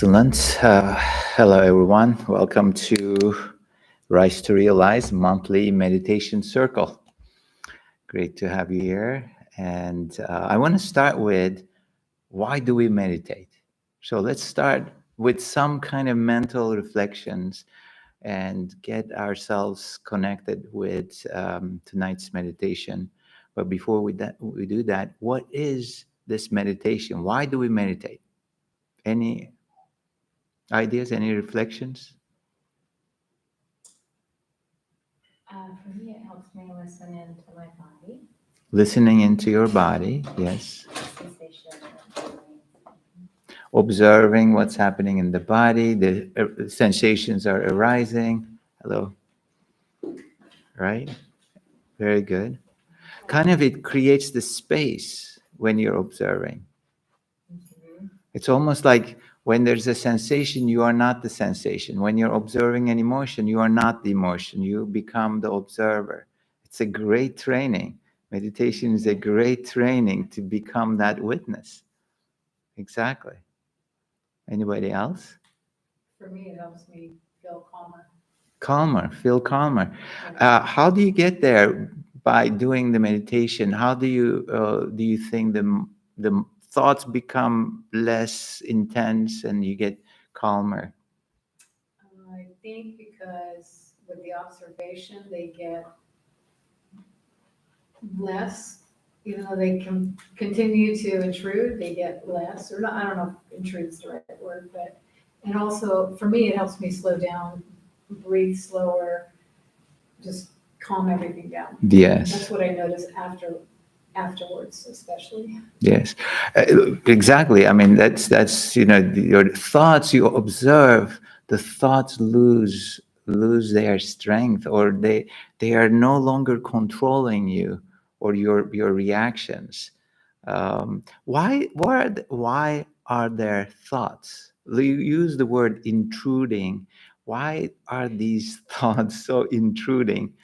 Excellent. Hello, everyone. Welcome to Rise to Realize monthly meditation circle. Great to have you here. And I want to start with why do we meditate? So let's start with some kind of mental reflections and get ourselves connected with tonight's meditation. But before we do that, what is this meditation? Why do we meditate? Any ideas, any reflections? For me, it helps me listen into my body. Listening into your body, yes. Sensation. Observing what's happening in the body, the sensations are arising. Hello. Right? Very good. Kind of it creates the space when you're observing. Mm-hmm. It's almost like when there's a sensation, you are not the sensation. When you're observing an emotion, you are not the emotion. You become the observer. It's a great training. Meditation is a great training to become that witness. Exactly. Anybody else? For me, it helps me feel calmer. Calmer, feel calmer. How do you get there by doing the meditation? How do you think the thoughts become less intense and you get calmer? I think because with the observation, they get less, even though they can continue to intrude, they get less, or not, I don't know if intrude is the right word, but, and also, for me, it helps me slow down, breathe slower, just calm everything down. Yes. That's what I notice afterwards, especially. Yes, exactly. I mean, that's your thoughts. You observe the thoughts lose their strength, or they are no longer controlling you or your reactions. Why are there thoughts? You use the word intruding. Why are these thoughts so intruding?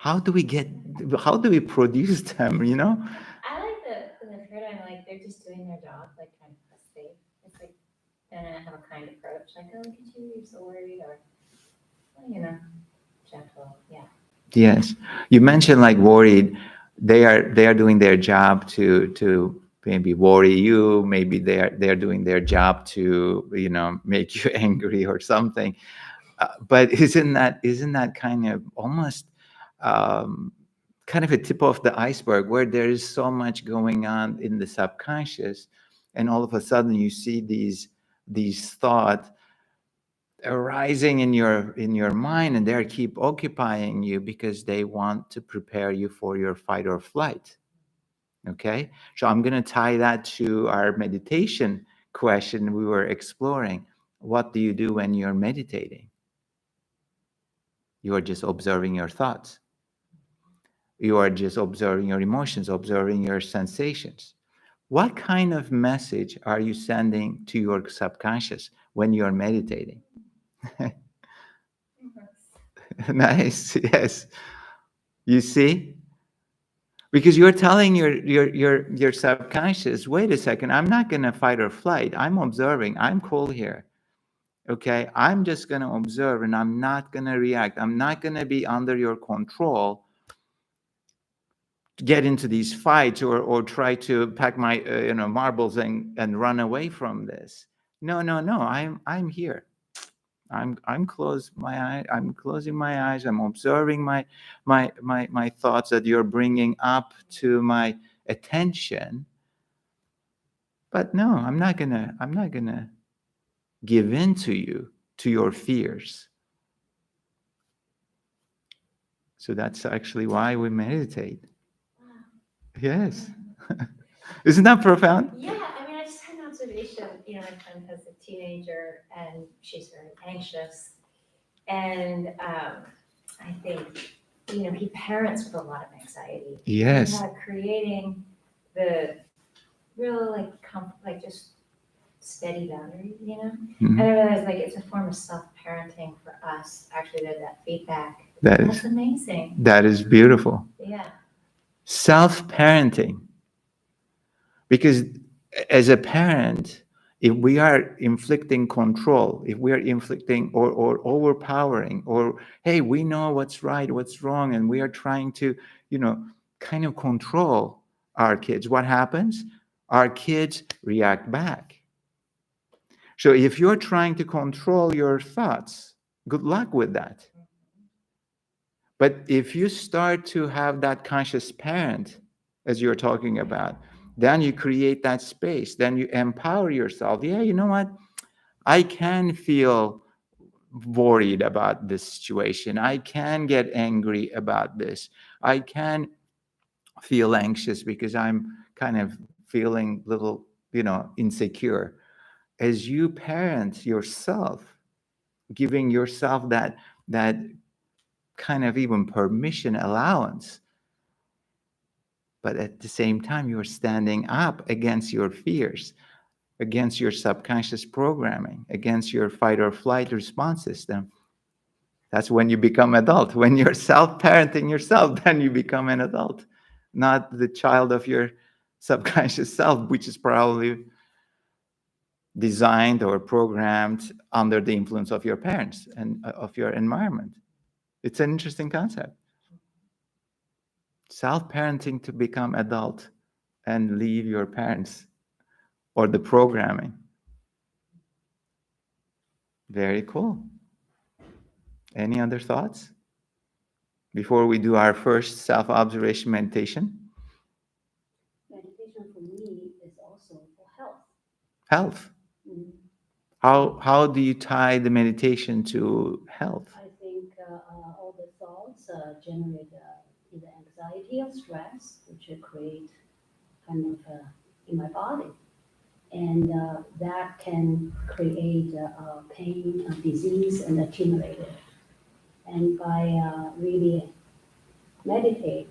How do we produce them, I like the paradigm, like they're just doing their job, like kind of safe. It's like, and I have a kind approach, like, oh, look at you, you're so worried, or, gentle, yeah. Yes. You mentioned like worried. They are doing their job to maybe worry you. Maybe they are doing their job to, make you angry or something. But isn't that kind of almost kind of a tip of the iceberg where there is so much going on in the subconscious, and all of a sudden you see these thoughts arising in your mind, and they keep occupying you because they want to prepare you for your fight or flight. Okay, so I'm going to tie that to our meditation question we were exploring. What do you do when you're meditating? You are just observing your thoughts. You are just observing your emotions, observing your sensations. What kind of message are you sending to your subconscious when you're meditating? Nice, yes. You see? Because you're telling your subconscious, wait a second, I'm not going to fight or flight. I'm observing. I'm cool here. Okay? I'm just going to observe and I'm not going to react. I'm not going to be under your control, get into these fights or try to pack my marbles and run away from this. No. I'm here. I'm closing my eyes. I'm observing my thoughts that you're bringing up to my attention. But no, I'm not gonna give in to your fears. So that's actually why we meditate. Wow. Yes. Isn't that profound? Yeah, I mean, I just had an observation, my friend has a teenager and she's very anxious. And I think, he parents with a lot of anxiety. Yes. Creating the real, just steady boundaries, Mm-hmm. And I realized, it's a form of self-parenting for us, actually, that feedback. That's amazing. That is beautiful. Yeah. Self-parenting. Because as a parent, if we are inflicting control, if we are inflicting or overpowering, or hey, we know what's right, what's wrong, and we are trying to, kind of control our kids, what happens? Our kids react back. So if you're trying to control your thoughts, good luck with that. But if you start to have that conscious parent, as you're talking about, then you create that space, then you empower yourself. Yeah, you know what? I can feel worried about this situation. I can get angry about this. I can feel anxious because I'm kind of feeling a little, insecure. As you parent yourself, giving yourself that kind of even permission, allowance, but at the same time you're standing up against your fears, against your subconscious programming, against your fight or flight response system. That's when you become adult. When you're self-parenting yourself, then you become an adult, not the child of your subconscious self, which is probably designed or programmed under the influence of your parents and of your environment. It's an interesting concept. Self-parenting to become adult and leave your parents or the programming. Very cool. Any other thoughts before we do our first self-observation meditation? Meditation for me is also for health. Health. Mm. How do you tie the meditation to health? I think all the thoughts generate either anxiety or stress, which create kind of in my body. And that can create pain, disease, and accumulate it. And by really meditate,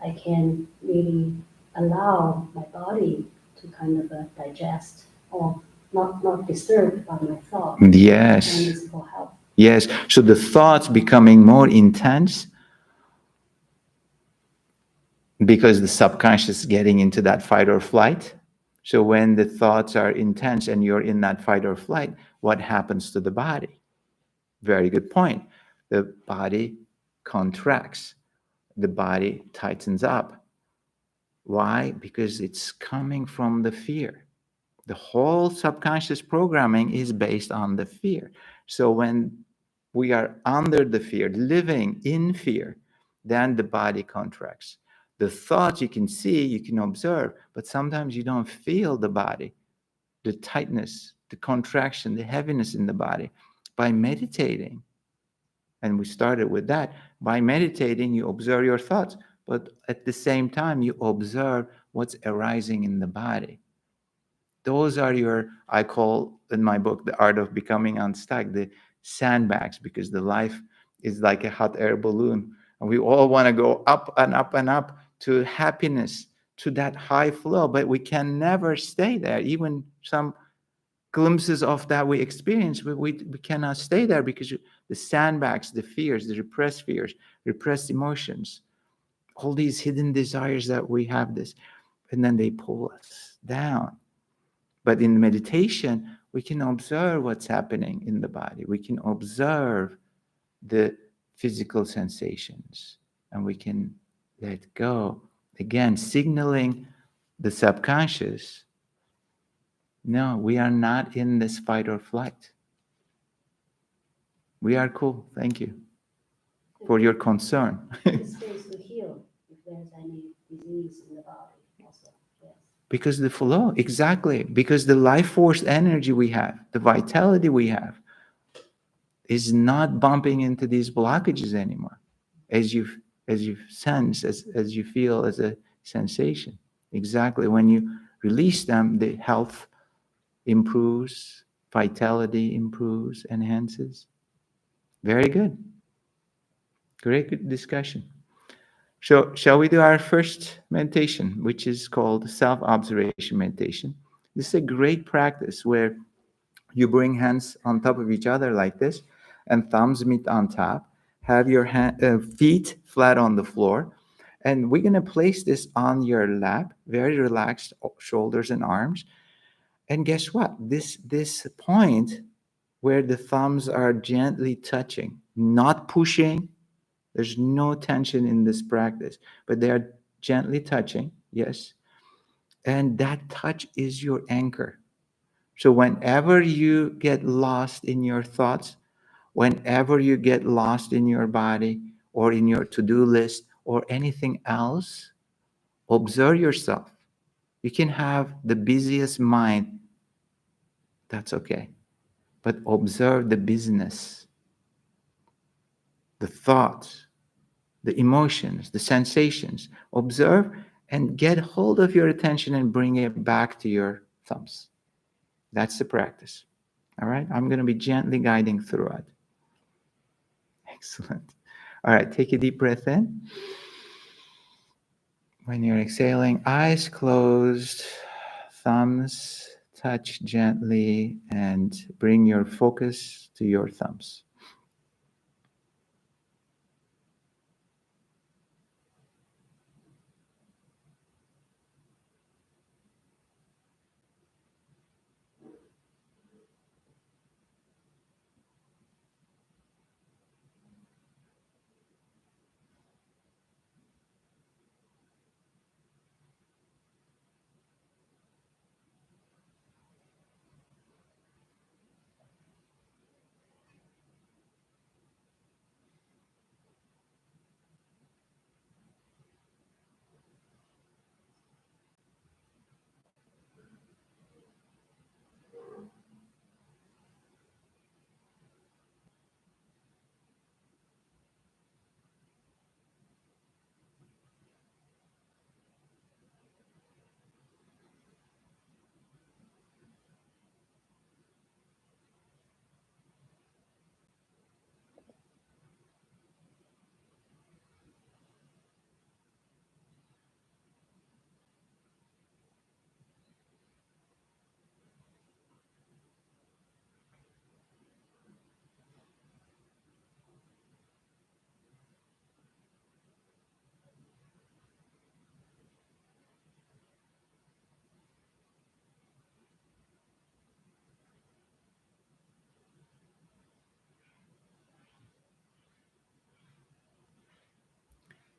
I can really allow my body to kind of digest or not disturbed by my thoughts. Yes. And it's for health. Yes. So the thoughts becoming more intense because the subconscious is getting into that fight or flight. So when the thoughts are intense and you're in that fight or flight, what happens to the body? Very good point. The body contracts. The body tightens up. Why? Because it's coming from the fear. The whole subconscious programming is based on the fear. So when we are under the fear, living in fear, then the body contracts. The thoughts you can see, you can observe, but sometimes you don't feel the body, the tightness, the contraction, the heaviness in the body. By meditating, and we started with that, by meditating, you observe your thoughts, but at the same time, you observe what's arising in the body. Those are your, I call in my book, The Art of Becoming Unstuck, the sandbags, because the life is like a hot air balloon. And we all want to go up and up and up to happiness, to that high flow, but we can never stay there. Even some glimpses of that we experience, we cannot stay there because the sandbags, the fears, the repressed emotions, all these hidden desires that we have this, and then they pull us down. But in meditation, we can observe what's happening in the body. We can observe the physical sensations, and we can let go. Again, signaling the subconscious, no, we are not in this fight or flight. We are cool. Thank you for your concern. The space to heal if there's any disease in the body also. Yes. Because the flow, exactly. Because the life force energy we have, the vitality we have, is not bumping into these blockages anymore, as you sense, as you feel as a sensation. Exactly. When you release them, the health improves, vitality improves, enhances. Very good. Great good discussion. So shall we do our first meditation, which is called self-observation meditation? This is a great practice where you bring hands on top of each other like this, and thumbs meet on top. Have your feet flat on the floor, And we're going to place this on your lap, very relaxed shoulders and arms. And guess what? This point where the thumbs are gently touching, not pushing. There's no tension in this practice, but they are gently touching, yes. And that touch is your anchor. So whenever you get lost in your thoughts, whenever you get lost in your body or in your to-do list or anything else, observe yourself. You can have the busiest mind, that's okay. But observe the business, the thoughts, the emotions, the sensations. Observe and get hold of your attention and bring it back to your thumbs. That's the practice. All right? I'm going to be gently guiding through it. Excellent. All right, take a deep breath in. When you're exhaling, eyes closed, thumbs touch gently, and bring your focus to your thumbs.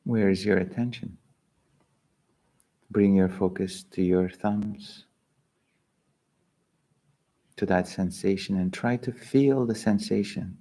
Where is your attention? Bring your focus to your thumbs, to that sensation, and try to feel the sensation.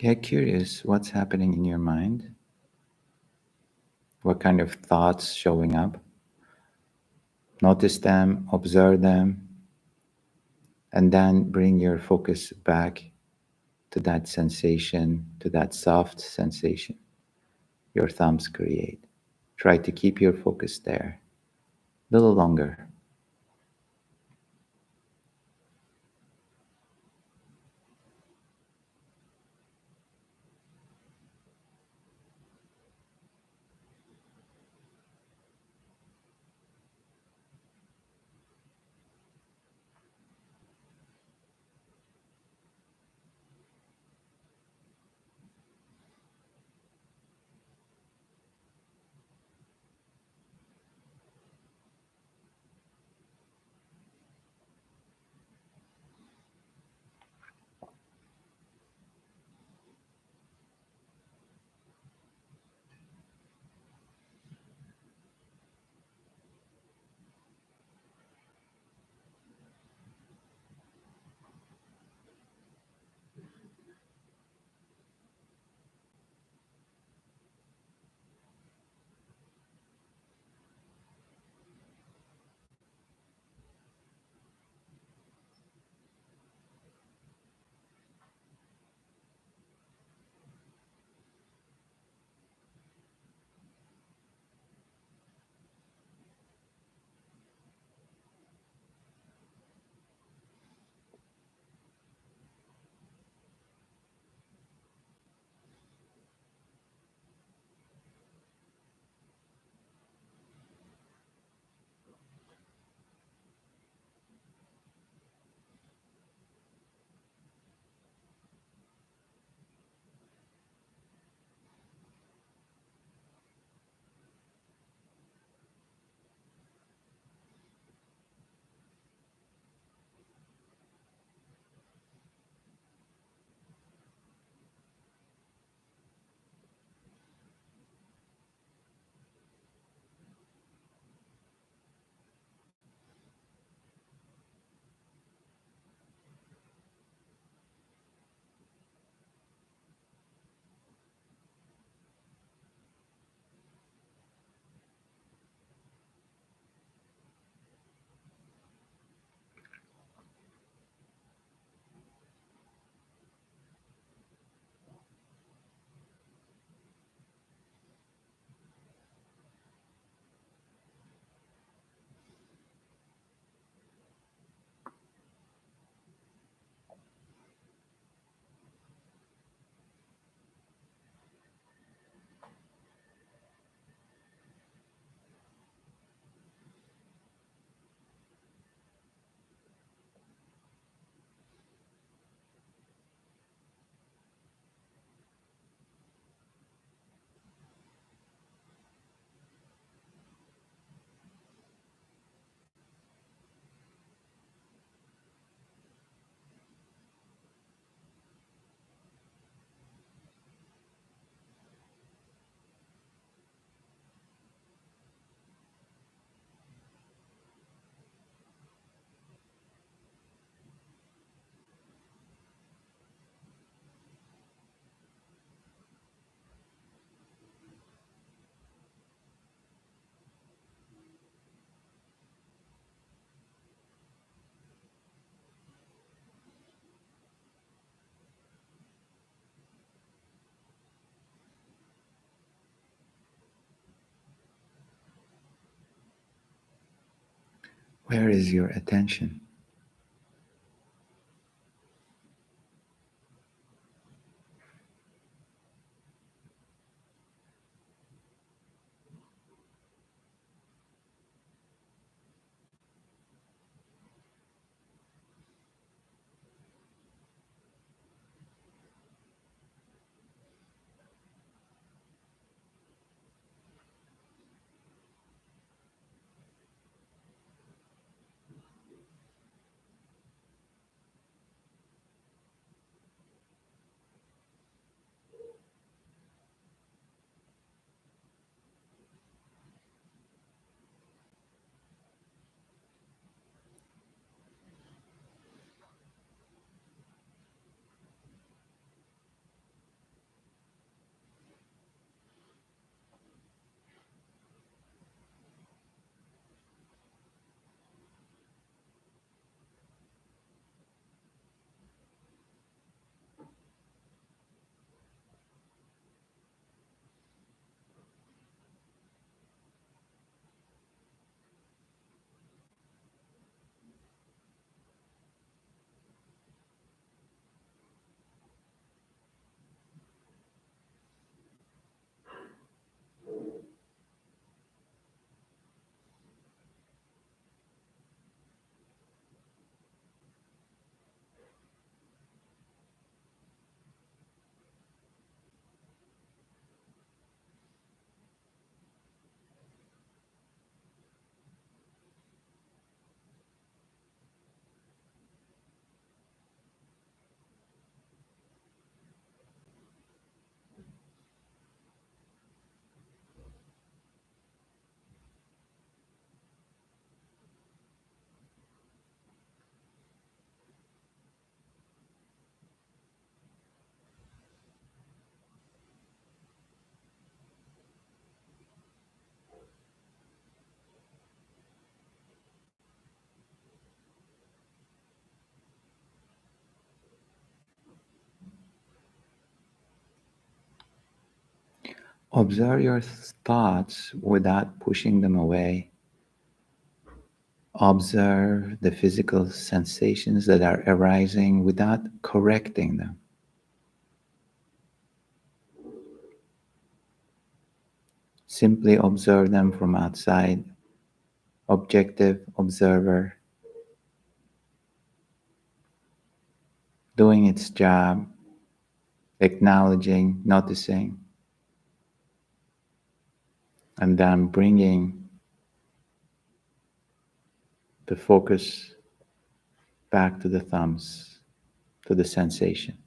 Get curious what's happening in your mind, what kind of thoughts showing up. Notice them, observe them, and then bring your focus back to that sensation, to that soft sensation your thumbs create. Try to keep your focus there a little longer. Where is your attention? Observe your thoughts without pushing them away. Observe the physical sensations that are arising without correcting them. Simply observe them from outside, objective observer, doing its job, acknowledging, noticing, and then bringing the focus back to the thumbs, to the sensation.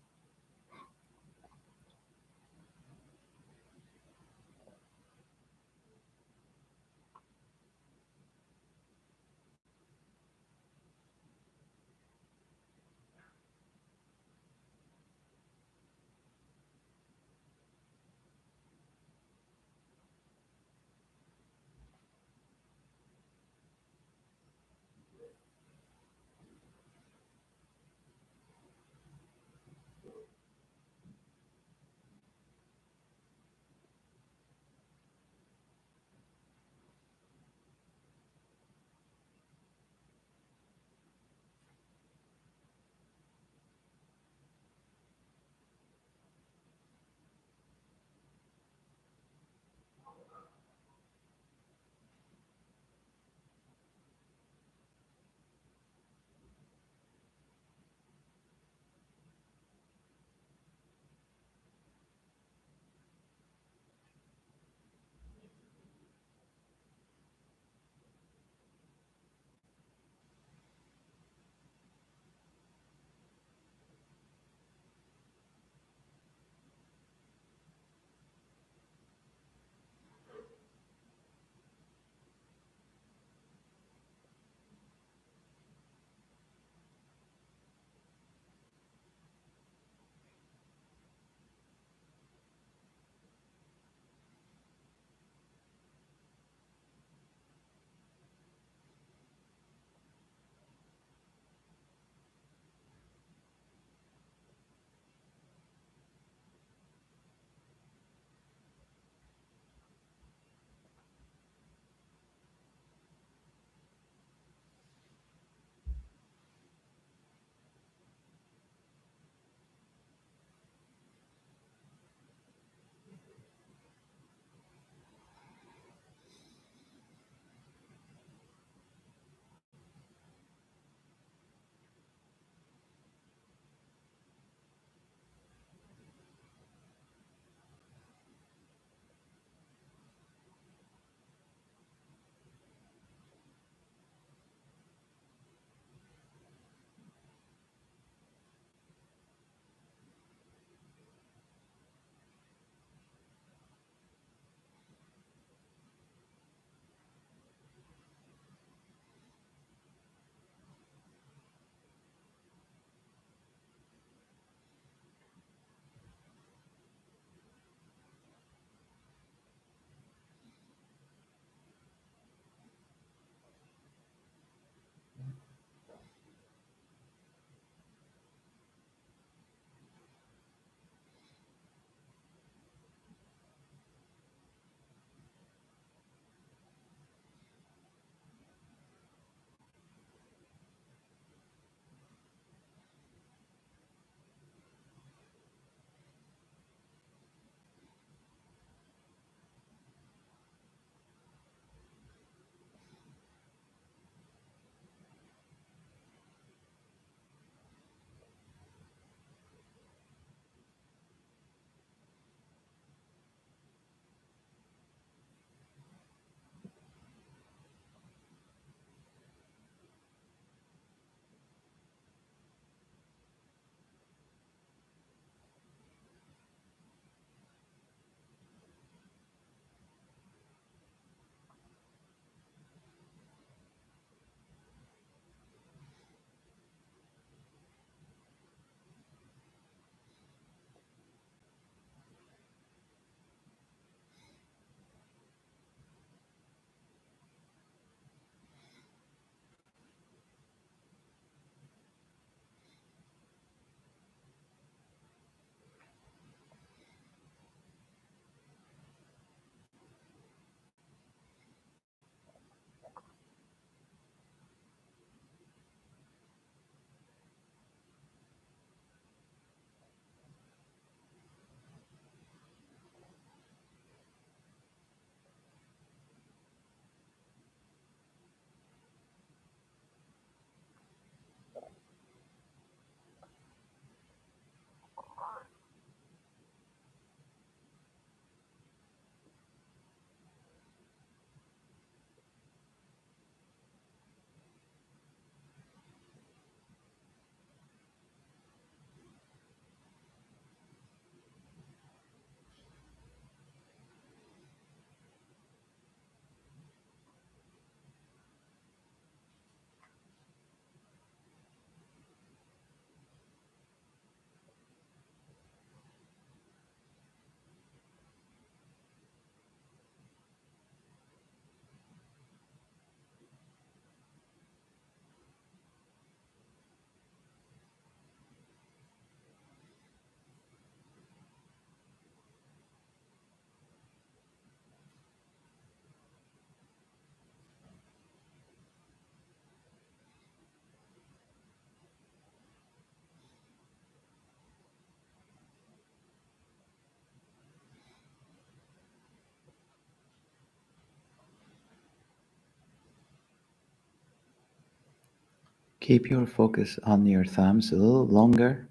Keep your focus on your thumbs a little longer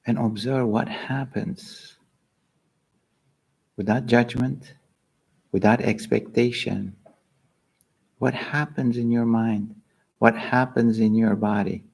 and observe what happens without judgment, without expectation. What happens in your mind? What happens in your body?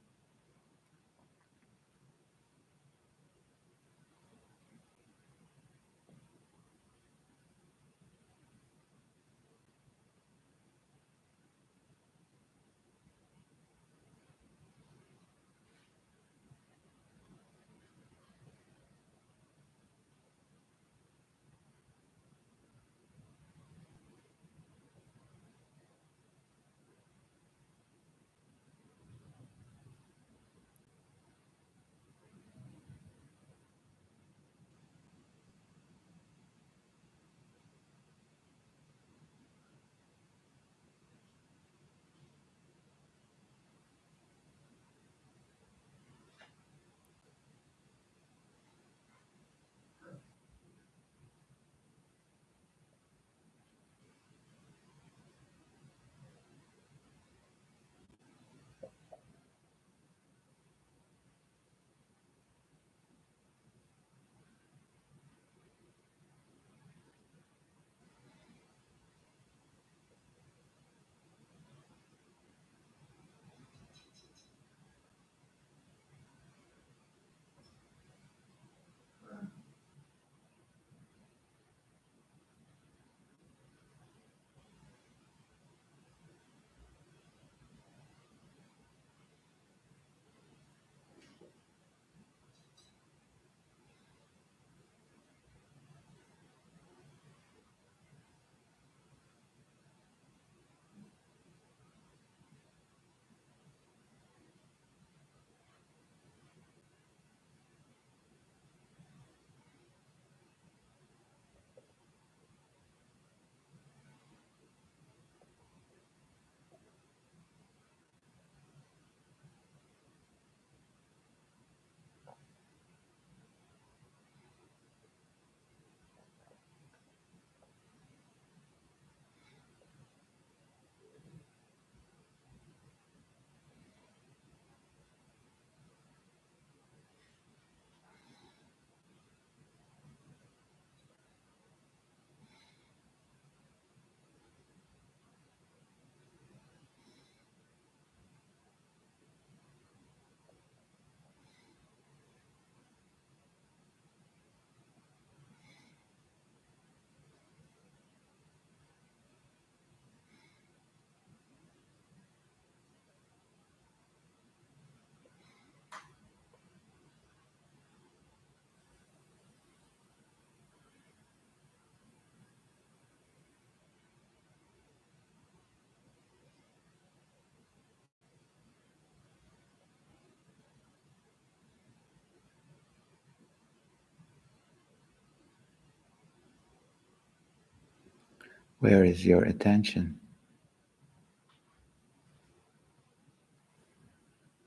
Where is your attention?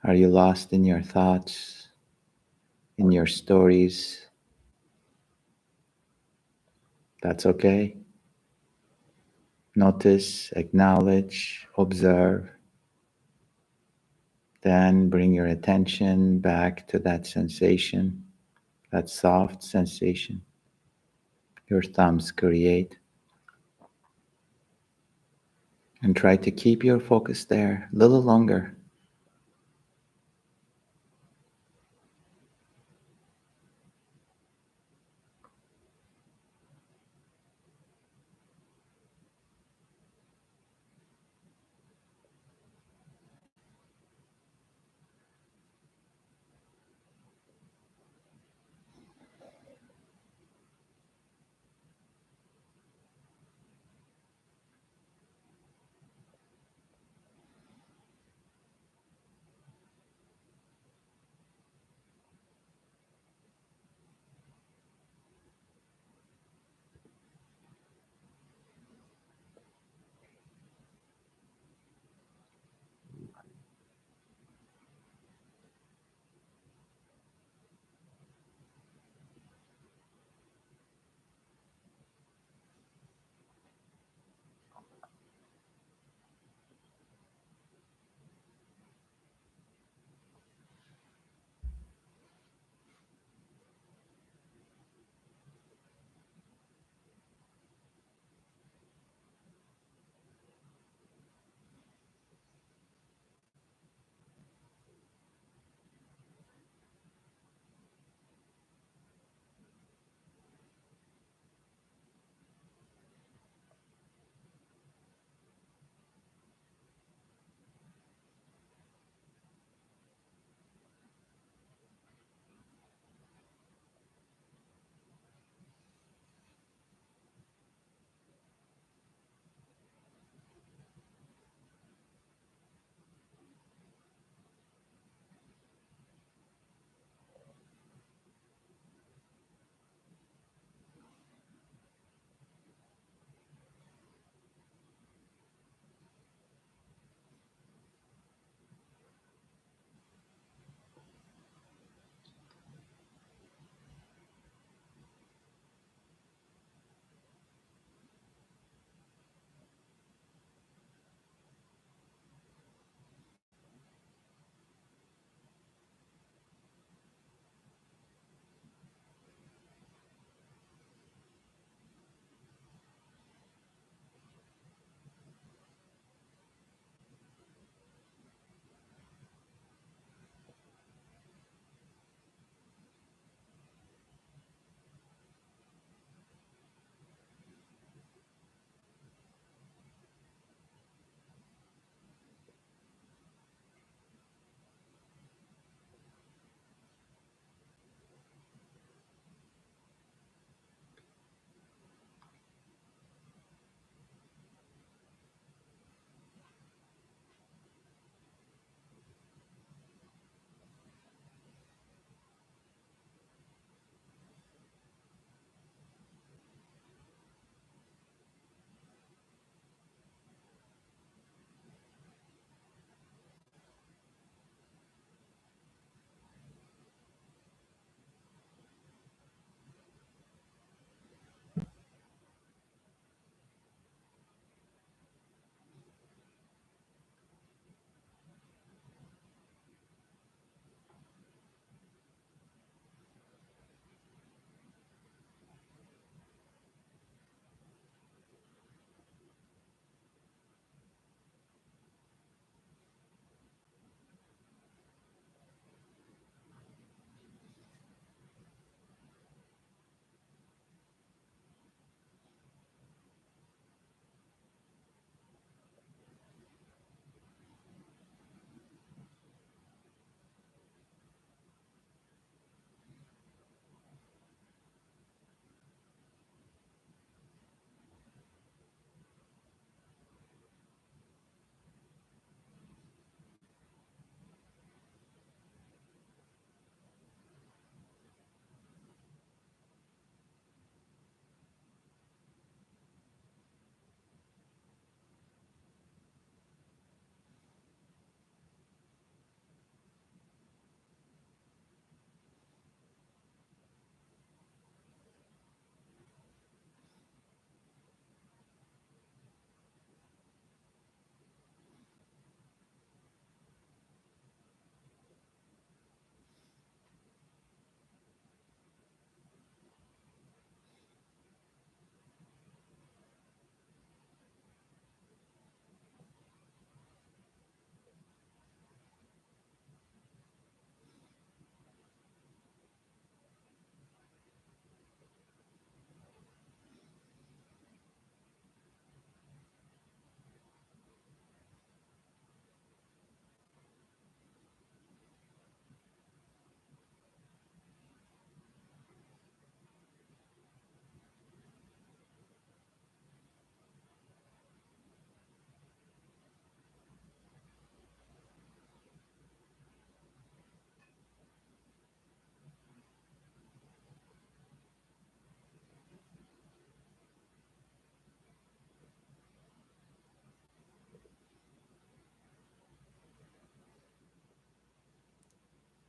Are you lost in your thoughts, in your stories? That's okay. Notice, acknowledge, observe. Then bring your attention back to that sensation, that soft sensation your thumbs create. And try to keep your focus there a little longer.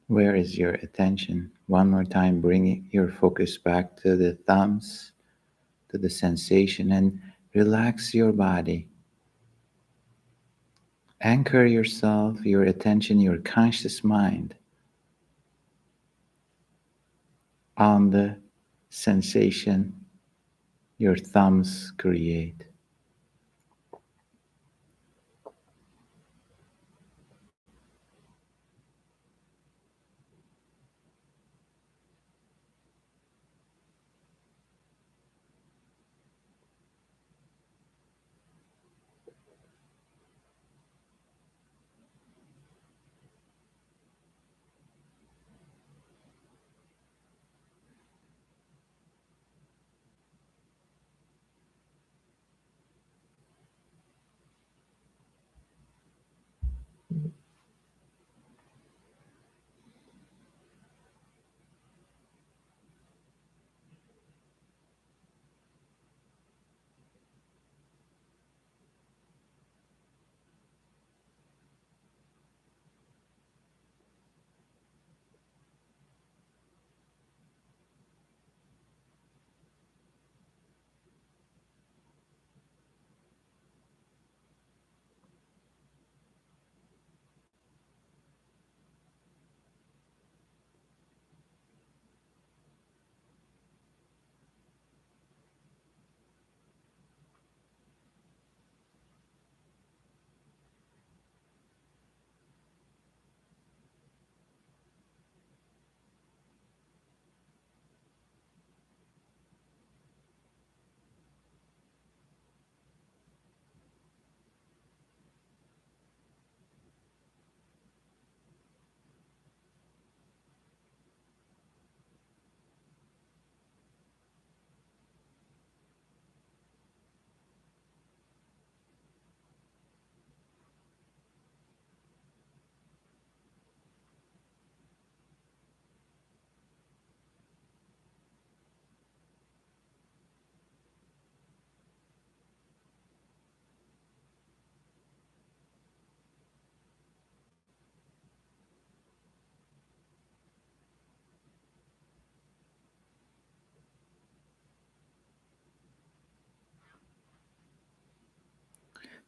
Where is your attention? One more time, bring your focus back to the thumbs, to the sensation, and relax your body. Anchor yourself, your attention, your conscious mind on the sensation your thumbs create.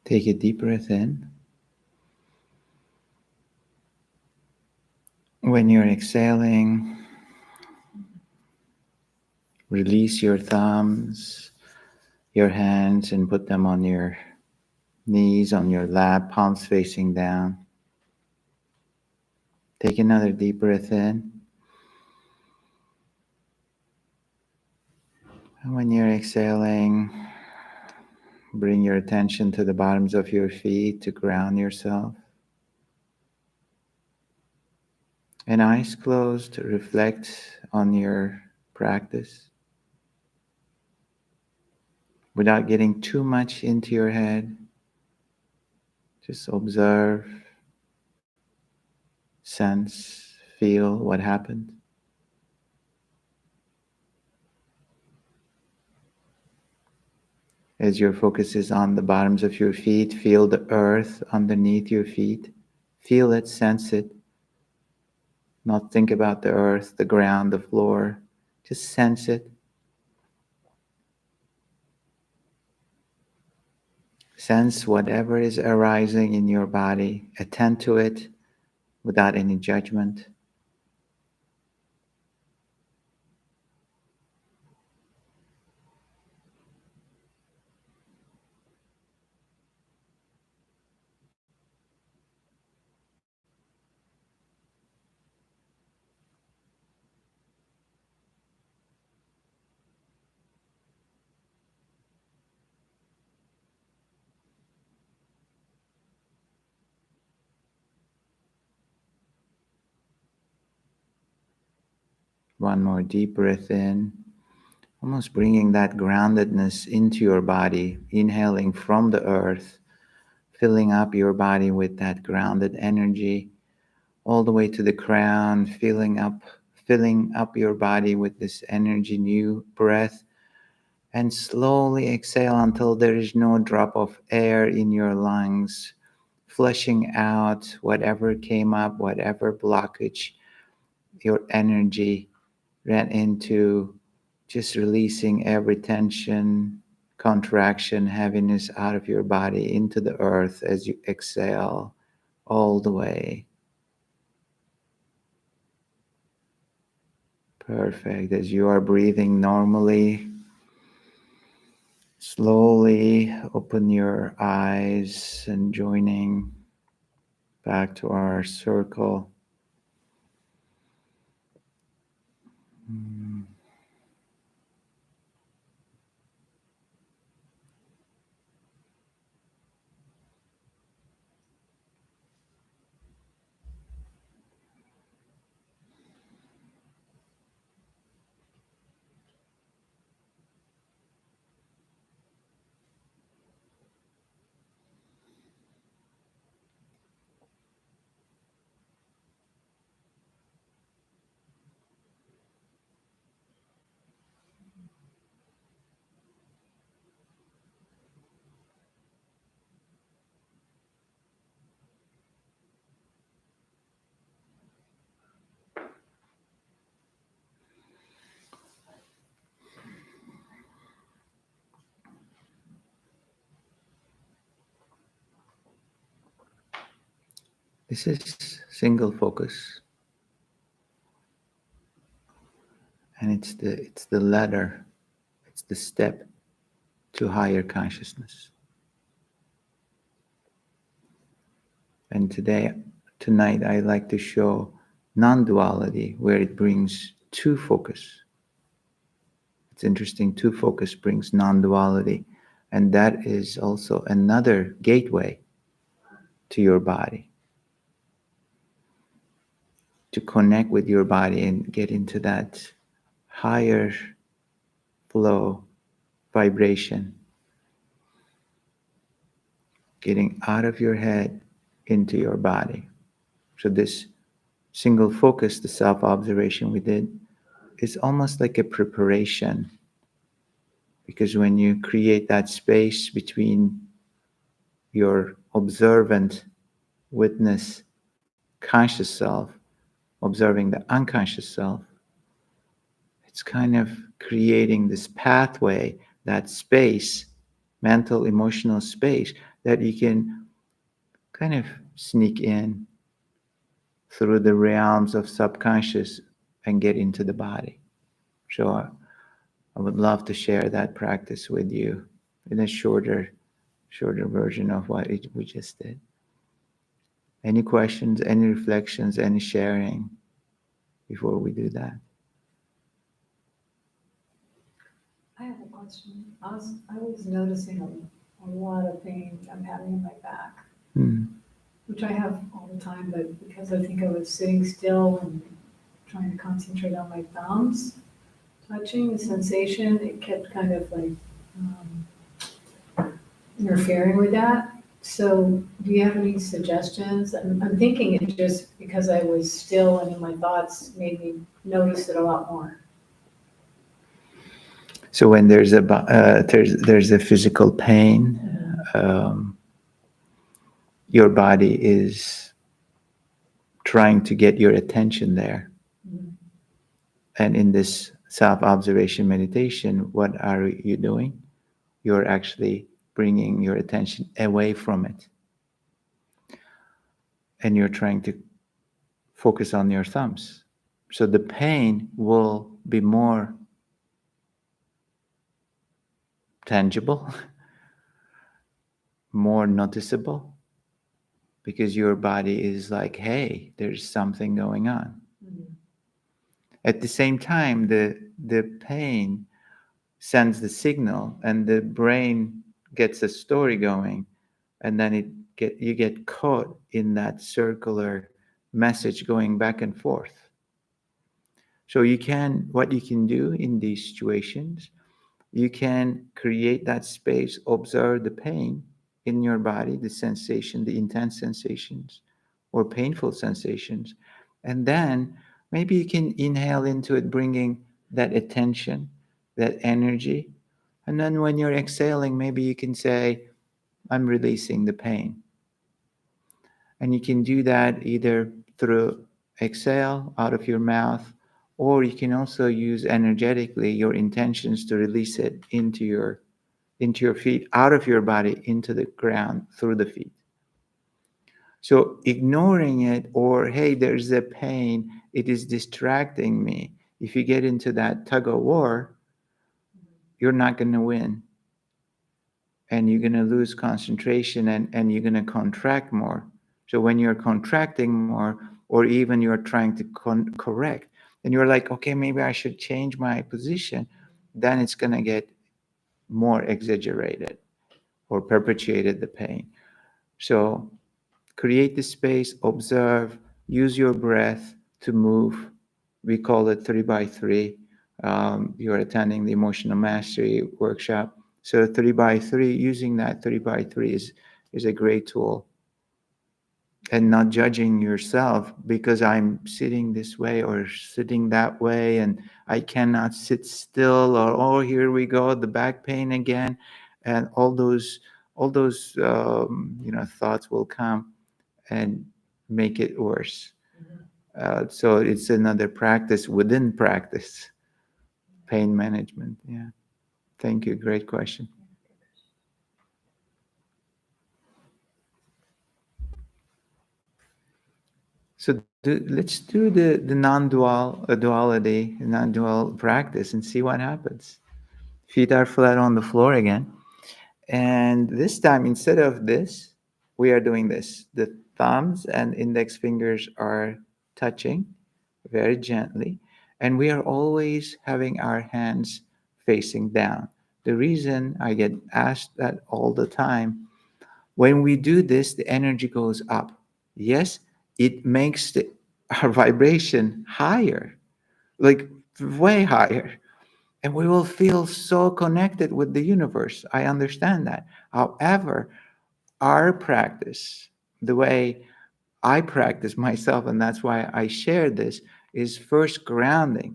Take a deep breath in. When you're exhaling, release your thumbs, your hands, and put them on your knees, on your lap, palms facing down. Take another deep breath in. And when you're exhaling, bring your attention to the bottoms of your feet to ground yourself. And eyes closed, reflect on your practice without getting too much into your head. Just observe, sense, feel what happened. As your focus is on the bottoms of your feet, feel the earth underneath your feet. Feel it, sense it. Not think about the earth, the ground, the floor. Just sense it. Sense whatever is arising in your body. Attend to it without any judgment. One more deep breath in, almost bringing that groundedness into your body, inhaling from the earth, filling up your body with that grounded energy, all the way to the crown, filling up your body with this energy, new breath, and slowly exhale until there is no drop of air in your lungs, flushing out whatever came up, whatever blockage, your energy ran into just releasing every tension, contraction, heaviness out of your body into the earth as you exhale all the way. Perfect. As you are breathing normally, slowly open your eyes and joining back to our circle. This is single focus, and it's the ladder, it's the step to higher consciousness. And tonight, I like to show non-duality, where it brings two focus. It's interesting, two focus brings non-duality, and that is also another gateway to your body, to connect with your body and get into that higher flow, vibration, getting out of your head into your body. So this single focus, the self-observation we did, is almost like a preparation, because when you create that space between your observant witness conscious self observing the unconscious self, it's kind of creating this pathway, that space, mental, emotional space, that you can kind of sneak in through the realms of subconscious and get into the body. So I would love to share that practice with you in a shorter version of what we just did. Any questions, any reflections, any sharing before we do that? I have a question. I was noticing a lot of pain I'm having in my back, which I have all the time, but because I think I was sitting still and trying to concentrate on my thumbs, touching the sensation, it kept kind of like interfering with that. So do you have any suggestions? I'm thinking it just because I was still and in my thoughts made me notice it a lot more. So when there's a physical pain, your body is trying to get your attention there. Mm-hmm. And in this self-observation meditation, what are you doing? You're actually bringing your attention away from it. And you're trying to focus on your thumbs. So the pain will be more tangible, more noticeable, because your body is like, hey, there's something going on. Mm-hmm. At the same time, the pain sends the signal, and the brain gets a story going, and then you get caught in that circular message going back and forth. So what you can do in these situations, you can create that space, observe the pain in your body, the sensation, the intense sensations or painful sensations. And then maybe you can inhale into it, bringing that attention, that energy. And then when you're exhaling, maybe you can say, I'm releasing the pain. And you can do that either through exhale out of your mouth, or you can also use energetically your intentions to release it into your feet, out of your body, into the ground through the feet. So ignoring it, or hey, there's a pain, it is distracting me. If you get into that tug of war, you're not going to win. And you're going to lose concentration, and you're going to contract more. So when you're contracting more, or even you're trying to correct, and you're like, okay, maybe I should change my position, then it's going to get more exaggerated or perpetuated the pain. So create the space, observe, use your breath to move. We call it 3x3. You're attending the emotional mastery workshop. So 3x3, using that 3x3 is a great tool. And not judging yourself because I'm sitting this way or sitting that way and I cannot sit still, or oh, here we go, the back pain again, and all those thoughts will come and make it worse. So it's another practice within practice, pain management. Yeah. Thank you. Great question. So let's do the non-dual practice and see what happens. Feet are flat on the floor again. And this time, instead of this, we are doing this. The thumbs and index fingers are touching very gently. And we are always having our hands facing down. The reason I get asked that all the time, when we do this, the energy goes up. Yes, it makes our vibration higher, like way higher. And we will feel so connected with the universe. I understand that. However, our practice, the way I practice myself, and that's why I share this, is first grounding,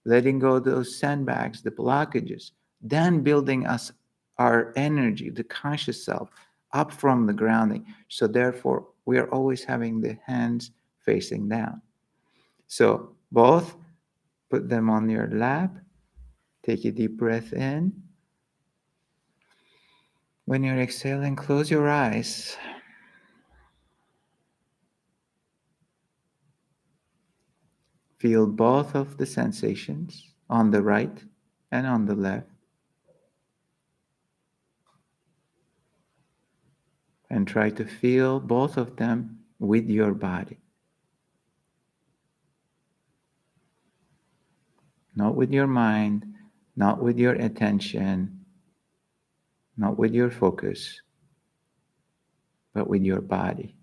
letting go of those sandbags, the blockages, then building us our energy, the conscious self, up from the grounding. So therefore, we are always having the hands facing down. So both, put them on your lap. Take a deep breath in. When you're exhaling, close your eyes. Feel both of the sensations on the right and on the left. And try to feel both of them with your body. Not with your mind, not with your attention, not with your focus, but with your body.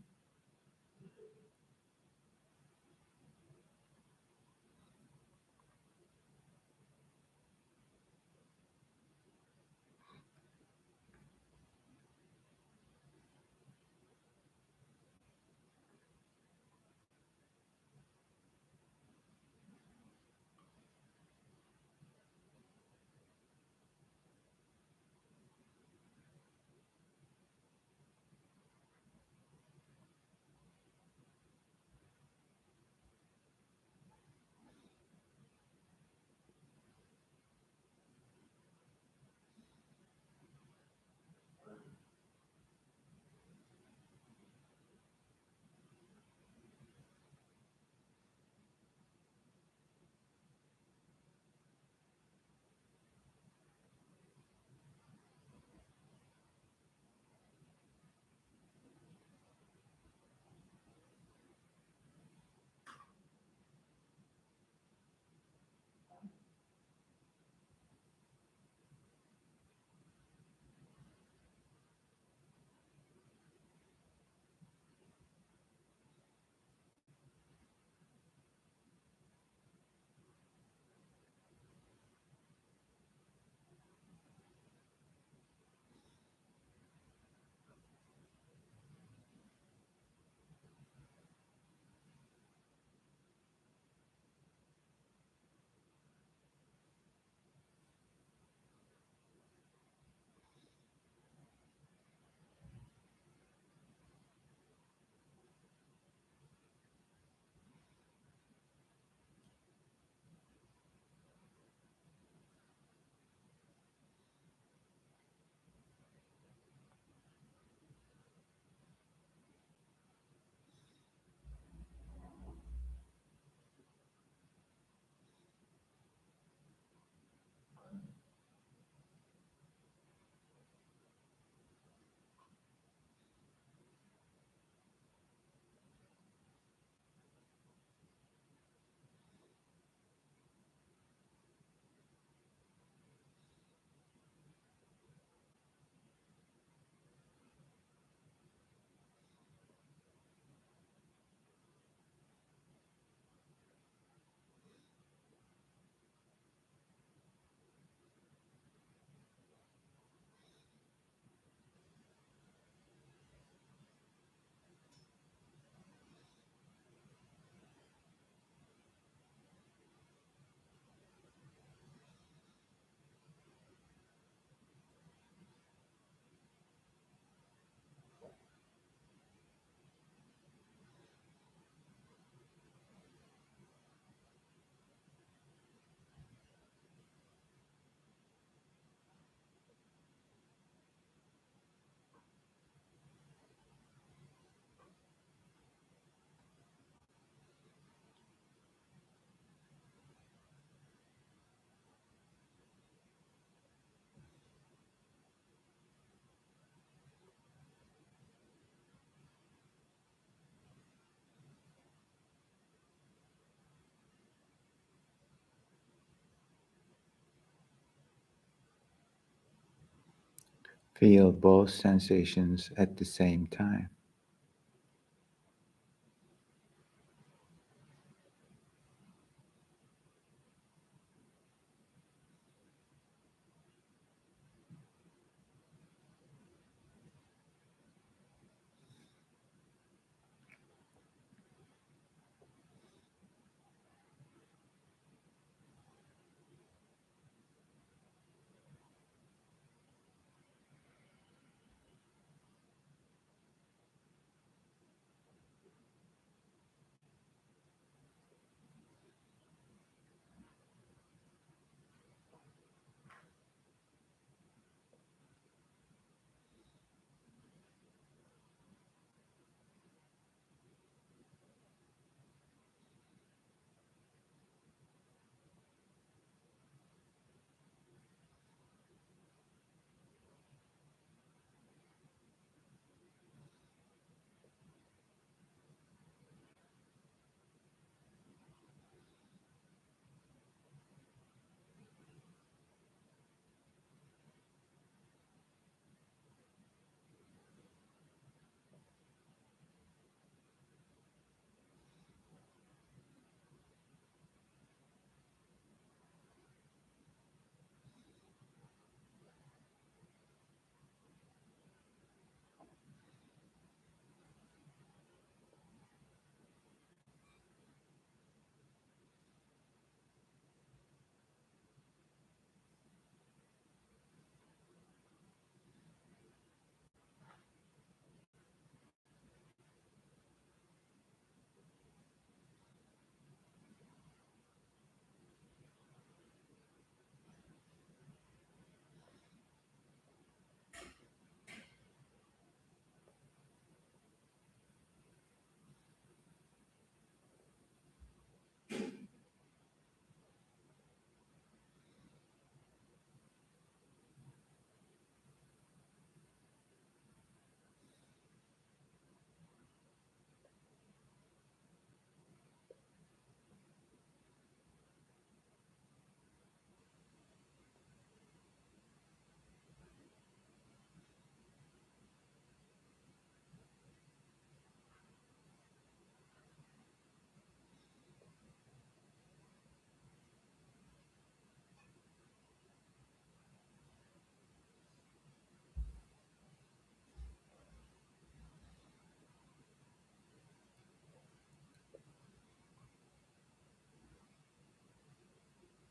Feel both sensations at the same time.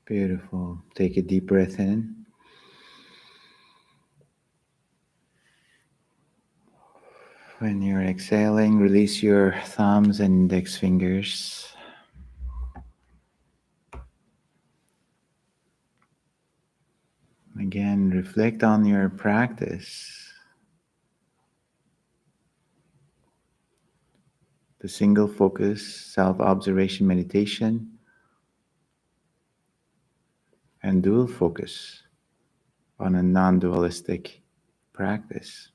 Beautiful. Take a deep breath in. When you're exhaling, release your thumbs and index fingers. Again, reflect on your practice. The single focus, self-observation meditation, and dual focus on a non-dualistic practice.